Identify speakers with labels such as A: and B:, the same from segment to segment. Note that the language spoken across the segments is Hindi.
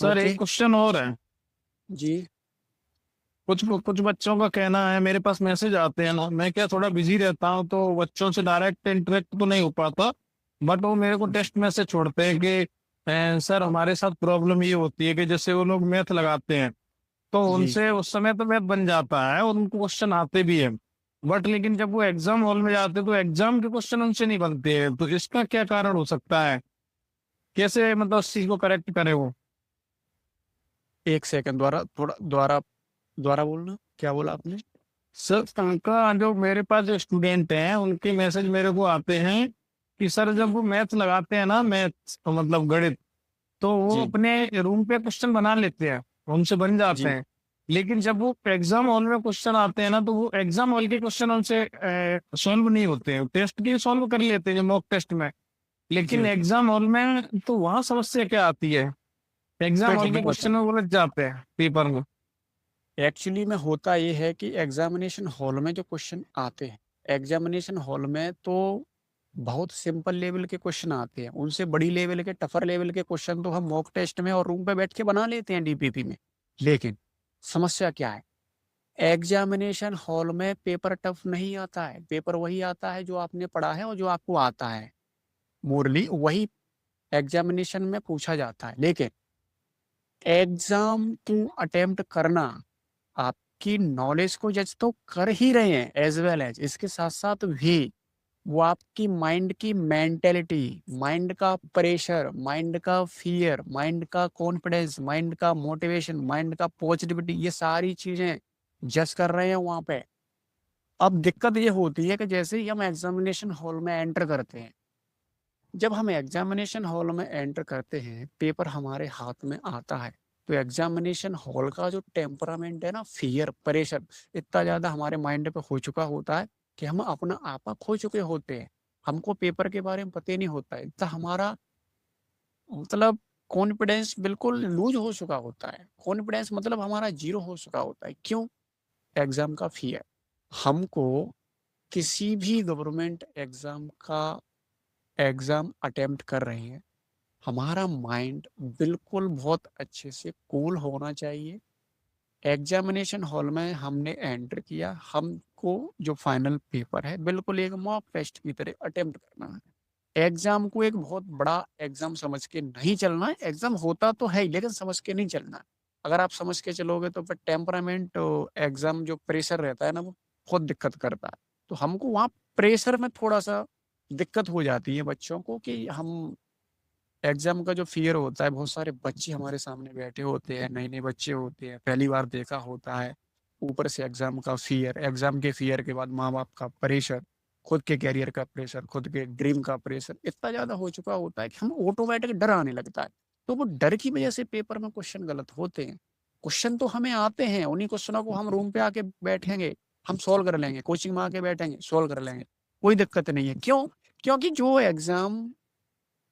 A: सर
B: ओके
A: एक क्वेश्चन और है।
B: जी।
A: कुछ कुछ बच्चों का कहना है, मेरे पास मैसेज आते हैं ना, मैं क्या थोड़ा बिजी रहता हूँ तो बच्चों से डायरेक्ट इंटरेक्ट तो नहीं हो पाता। बट वो मेरे को टेस्ट मैसेज छोड़ते हैं कि सर हमारे साथ प्रॉब्लम ये होती है कि जैसे वो लोग मैथ लगाते हैं तो
B: जी
A: उनसे उस समय तो मैथ बन जाता है और उनको क्वेश्चन आते भी है। बट लेकिन जब वो एग्जाम हॉल में जाते हैं तो एग्जाम के क्वेश्चन उनसे नहीं बनते हैं, तो इसका क्या कारण हो सकता है? कैसे मतलब उस चीज को करेक्ट करे वो?
B: एक सेकंड, दोबारा थोड़ा दोबारा दोबारा बोलना, क्या बोला आपने?
A: सर का जो मेरे पास जो स्टूडेंट हैं उनके मैसेज मेरे को आते हैं कि सर जब वो मैथ लगाते हैं ना, मैथ मतलब गणित, तो वो
B: जी
A: अपने रूम पे क्वेश्चन बना लेते हैं, उनसे बन जाते
B: जी
A: हैं। लेकिन जब वो एग्जाम हॉल में क्वेश्चन आते हैं ना तो वो एग्जाम हॉल के क्वेश्चन उनसे सॉल्व नहीं होते हैं, टेस्ट के सॉल्व कर लेते हैं मॉक टेस्ट में। लेकिन
B: जी।
A: एग्जाम हॉल में तो वहां समस्या क्या आती है?
B: तो
A: एग्जाम हॉल के
B: हमें बता,
A: क्वेश्चन में उलझ जाते हैं पेपर में।
B: एक्चुअली में होता ये है कि एग्जामिनेशन हॉल में जो क्वेश्चन आते हैं, एग्जामिनेशन हॉल में तो बहुत सिंपल लेवल के क्वेश्चन आते हैं, उनसे बड़ी लेवल के टफर लेवल के क्वेश्चन तो हम मॉक टेस्ट में और रूम पे बैठ के बना लेते हैं डीपीपी में। लेकिन समस्या क्या है, एग्जामिनेशन हॉल में पेपर टफ नहीं आता है, पेपर वही आता है जो आपने पढ़ा है और जो आपको आता है, मोरली वही एग्जामिनेशन में पूछा जाता है। लेकिन एग्जाम को अटेम्प्ट करना, आपकी नॉलेज को जज तो कर ही रहे हैं एज वेल एज, इसके साथ साथ भी वो आपकी माइंड की मेंटेलिटी, माइंड का प्रेशर, माइंड का फियर, माइंड का कॉन्फिडेंस, माइंड का मोटिवेशन, माइंड का पॉजिटिविटी, ये सारी चीजें जज कर रहे हैं वहां पे। अब दिक्कत ये होती है कि जैसे ही हम एग्जामिनेशन हॉल में एंटर करते हैं, जब हम एग्जामिनेशन हॉल में एंटर करते हैं, पेपर हमारे हाथ में आता है, तो एग्जामिनेशन हॉल का जो टेम्परामेंट है ना, फियर प्रेशर इतना ज्यादा हमारे माइंड पे हो चुका होता है कि हम अपना आपा खो चुके होते हैं। हमको पेपर के बारे में पता ही नहीं होता है, इतना हमारा मतलब कॉन्फिडेंस बिल्कुल लूज हो चुका होता है, कॉन्फिडेंस मतलब हमारा जीरो हो चुका होता है। क्यों? एग्जाम का फियर। हमको किसी भी गवर्नमेंट एग्जाम का एग्जाम अटेम्प्ट कर रहे हैं, हमारा माइंड बिल्कुल बहुत अच्छे से कूल होना चाहिए। एग्जामिनेशन हॉल में हमने एंटर किया, हमको जो फाइनल पेपर है बिल्कुल एक मॉक टेस्ट की तरह अटेम्प्ट करना है। एग्जाम को एक बहुत बड़ा एग्जाम समझ के नहीं चलना है, एग्जाम होता तो है ही लेकिन समझ के नहीं चलना है। अगर आप समझ के चलोगे तो फिर टेम्परामेंट, एग्जाम जो प्रेशर रहता है ना, वो बहुत दिक्कत करता है। तो हमको वहाँ प्रेशर में थोड़ा सा दिक्कत हो जाती है बच्चों को, कि हम एग्जाम का जो फियर होता है, बहुत सारे बच्चे हमारे सामने बैठे होते हैं, नए नए बच्चे होते हैं, पहली बार देखा होता है, ऊपर से एग्जाम का फियर, एग्जाम के फियर के बाद माँ बाप का प्रेशर, खुद के कैरियर का प्रेशर, खुद के ड्रीम का प्रेशर इतना ज्यादा हो चुका होता है कि हम ऑटोमेटिक डर आने लगता है। तो वो डर की वजह से पेपर में क्वेश्चन गलत होते हैं। क्वेश्चन तो हमें आते हैं, उन्हीं क्वेश्चनों को हम रूम पे आके बैठेंगे, हम सोल्व कर लेंगे, कोचिंग में आके बैठेंगे सोल्व कर लेंगे, कोई दिक्कत नहीं है। क्यों? क्योंकि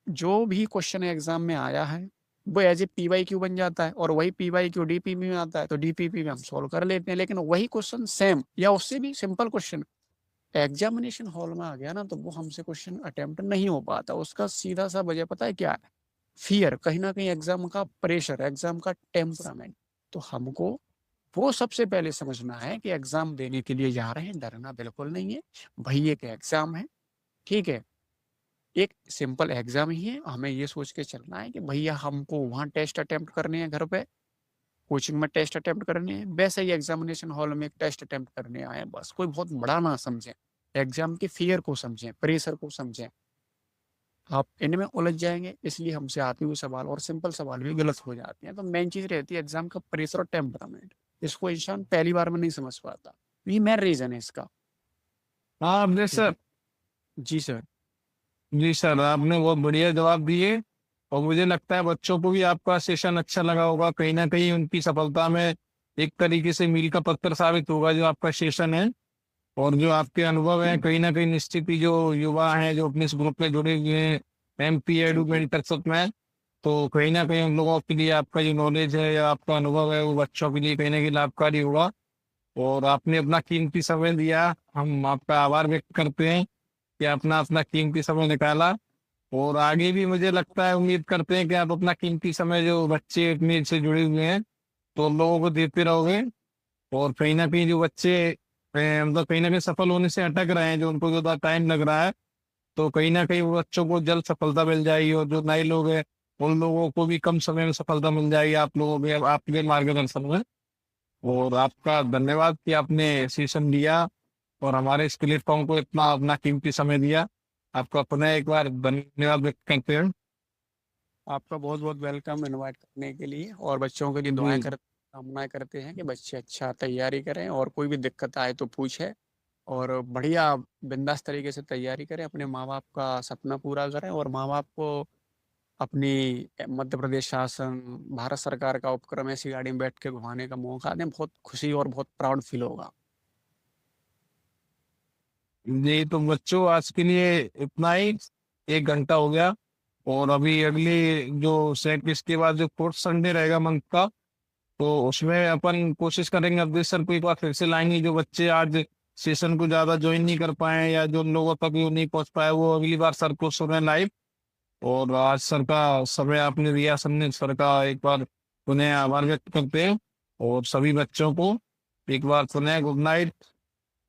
B: जो भी क्वेश्चन एग्जाम में आया है वो एज ए पीवाईक्यू बन जाता है, और वही पीवाईक्यू डीपीपी में आता है तो डीपीपी में हम सॉल्व कर लेते हैं। लेकिन वही क्वेश्चन सेम या उससे भी सिंपल क्वेश्चन एग्जामिनेशन हॉल में आ गया ना, तो वो हमसे क्वेश्चन अटेम्प्ट नहीं हो पाता। उसका सीधा सा वजह पता है क्या है? फियर, कहीं ना कहीं एग्जाम का प्रेशर, एग्जाम का टेम्परामेंट। तो हमको वो सबसे पहले समझना है कि एग्जाम देने के लिए जा रहे हैं, डरना बिल्कुल नहीं है भाई, एक एग्जाम है, ठीक है, एक सिंपल एग्जाम ही है। हमें ये सोच के चलना है कि भैया हमको वहाँ टेस्ट अटेम्प्ट करने हैं, घर पे कोचिंग में टेस्ट अटेम्प्ट करने हैं, वैसे ही एग्जामिनेशन हॉल में एक टेस्ट अटेम्प्ट करने आए हैं। बस कोई बहुत बड़ा ना समझें, एग्जाम के फियर को समझें, प्रेशर को समझें। आप इनमें उलझ जाएंगे, इसलिए हमसे आते हुए सवाल और सिंपल सवाल भी गलत हो जाते हैं। तो मेन चीज रहती है एग्जाम का प्रेशर और टेम्परामेंट, इसको इंसान पहली बार में नहीं समझ पाता। ये मेन रीजन है इसका।
A: हाँ आपने
B: ठीक
A: सर।
B: है। जी सर।
A: जी सर, आपने बहुत बढ़िया जवाब दिए। और मुझे लगता है बच्चों को भी आपका सेशन अच्छा लगा होगा, कहीं ना कहीं उनकी सफलता में एक तरीके से मील का पत्थर साबित होगा जो आपका सेशन है। और जो आपके अनुभव है कहीं ना कहीं निश्चित ही जो युवा हैं जो अपने इस ग्रुप में जुड़े हुए हैं एमपी एडू मेंटरशिप में, तो कहीं ना कहीं उन लोगों के लिए आपका जो नॉलेज है या आपका अनुभव है वो बच्चों के लिए कहीं ना कहीं लाभकारी होगा। और आपने अपना कीमती समय दिया, हम आपका आभार व्यक्त करते हैं कि अपना अपना कीमती समय निकाला। और आगे भी मुझे लगता है, उम्मीद करते हैं कि आप अपना कीमती समय जो बच्चे इतने से जुड़े हुए हैं तो उन लोगों को देते रहोगे। और कहीं ना कहीं जो बच्चे मतलब कहीं ना कहीं सफल होने से अटक रहे हैं, जो उनको ज्यादा टाइम लग रहा है, तो कहीं ना कहीं वो बच्चों को जल्द सफलता मिल जाएगी। और जो नए लोग हैं उन लोगों को भी कम समय में सफलता मिल जाएगी आप लोगों के आपके मार्गदर्शन में। और आपका धन्यवाद कि आपने सेशन लिया और हमारे इस प्लेटफॉर्म को इतना अपना कीमती समय दिया। आपका पुनः एक बार धन्यवाद व्यक्त करते हैं।
B: आपका बहुत बहुत वेलकम इनवाइट करने के लिए, और बच्चों के लिए दुआएं
A: जी।
B: कामनाएं करते हैं कि बच्चे अच्छा तैयारी करें, और कोई भी दिक्कत आए तो पूछे, और बढ़िया बिंदास तरीके से तैयारी करें, अपने माँ बाप का सपना पूरा करें, और माँ बाप को अपनी मध्य प्रदेश शासन, भारत सरकार का उपक्रम ऐसी गाड़ी में बैठ के घुमाने का मौका दें। बहुत खुशी और बहुत प्राउड फील होगा।
A: जी तो बच्चों, आज के लिए इतना ही। 1 घंटा हो गया। और अभी अगले जो सेट इसके बाद जो फोर्थ संडे रहेगा मंथ का, तो उसमें अपन कोशिश करेंगे अवधेश सर को एक बार फिर से लाएंगे। जो बच्चे आज सेशन को ज्यादा ज्वाइन नहीं कर पाए या जो लोगों तक वो नहीं पहुंच पाए, वो अगली बार सर को सुने लाइव। और आज सर का समय आपने दिया, सबने सर का एक बार पुनः आभार व्यक्त करते हैं। और सभी बच्चों को एक बार पुनः गुड नाइट।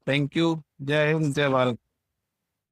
A: Thank you. जय हिंद, जय भारत।